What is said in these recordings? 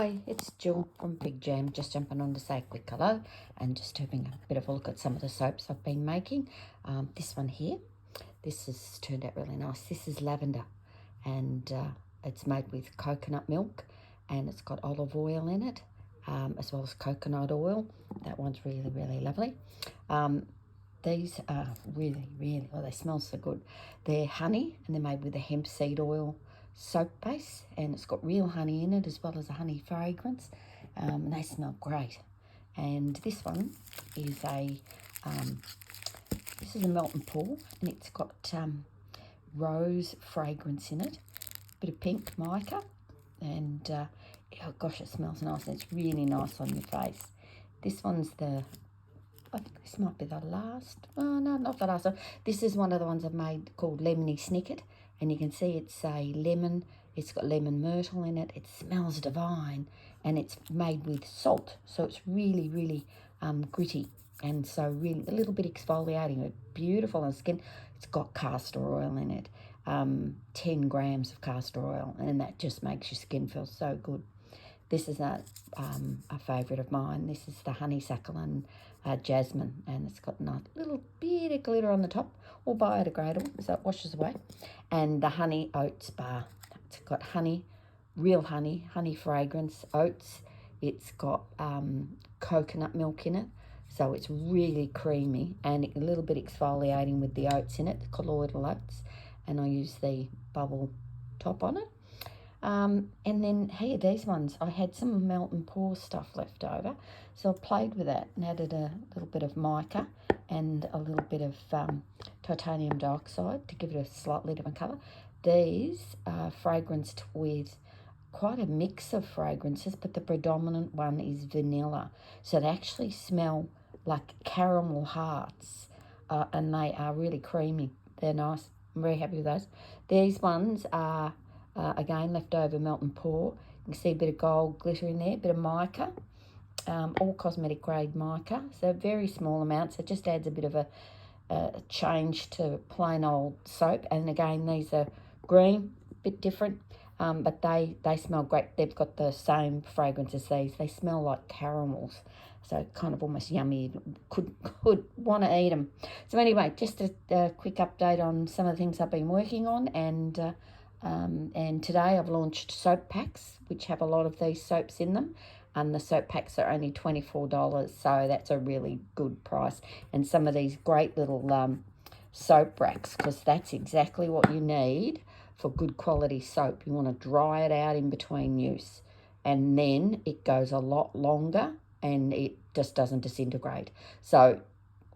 Hi, it's Jill from Big Jam, just jumping on to say a quick hello and just having a bit of a look at some of the soaps I've been making. This one here, this has turned out really nice. This is lavender and it's made with coconut milk and it's got olive oil in it as well as coconut oil. That one's really, really lovely. These are really, oh, they smell so good. They're honey and they're made with a hemp seed oil soap base, and it's got real honey in it as well as a honey fragrance, and they smell great. And this one is this is a melt and pour, and it's got rose fragrance in it, bit of pink mica, and oh gosh, it smells nice, and it's really nice on your face. This one's I think this might be the last. Oh, no, not the last one. This is one of the ones I've made called Lemon Sniket. And you can see it's a lemon. It's got lemon myrtle in it. It smells divine. And it's made with salt. So it's really gritty. And so really a little bit exfoliating. But beautiful on the skin. It's got castor oil in it. 10 grams of castor oil. And that just makes your skin feel so good. This is a favourite of mine. This is the honeysuckle and jasmine, and it's got a little bit of glitter on the top, all biodegradable, so it washes away. And the honey oats bar. It's got honey, real honey fragrance, oats. It's got coconut milk in it, so it's really creamy and a little bit exfoliating with the oats in it, the colloidal oats. And I use the bubble top on it. And then here, these ones, I had some melt and pour stuff left over, so I played with that and added a little bit of mica and a little bit of titanium dioxide to give it a slightly different colour. These are fragranced with quite a mix of fragrances, but the predominant one is vanilla, so they actually smell like caramel hearts, and they are really creamy. They're nice. I'm very happy with those. These ones are again, leftover melt and pour. You can see a bit of gold glitter in there, a bit of mica, all cosmetic grade mica. So very small amounts. It just adds a bit of a change to plain old soap. And again, these are green, a bit different, but they smell great. They've got the same fragrance as these. They smell like caramels. So kind of almost yummy. Could want to eat them. So anyway, just a quick update on some of the things I've been working on, and today I've launched soap packs, which have a lot of these soaps in them. And the soap packs are only $24, so that's a really good price. And some of these great little soap racks, because that's exactly what you need for good quality soap. You want to dry it out in between use, and then it goes a lot longer and it just doesn't disintegrate. So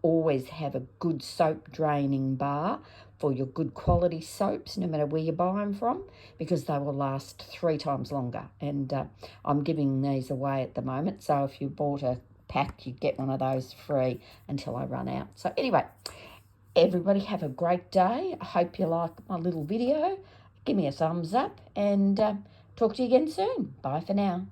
always have a good soap draining bar for your good quality soaps, no matter where you buy them from, because they will last 3 times longer. And I'm giving these away at the moment, so if you bought a pack, you get one of those free until I run out. So anyway, everybody have a great day. I hope you like my little video. Give me a thumbs up and talk to you again soon. Bye for now.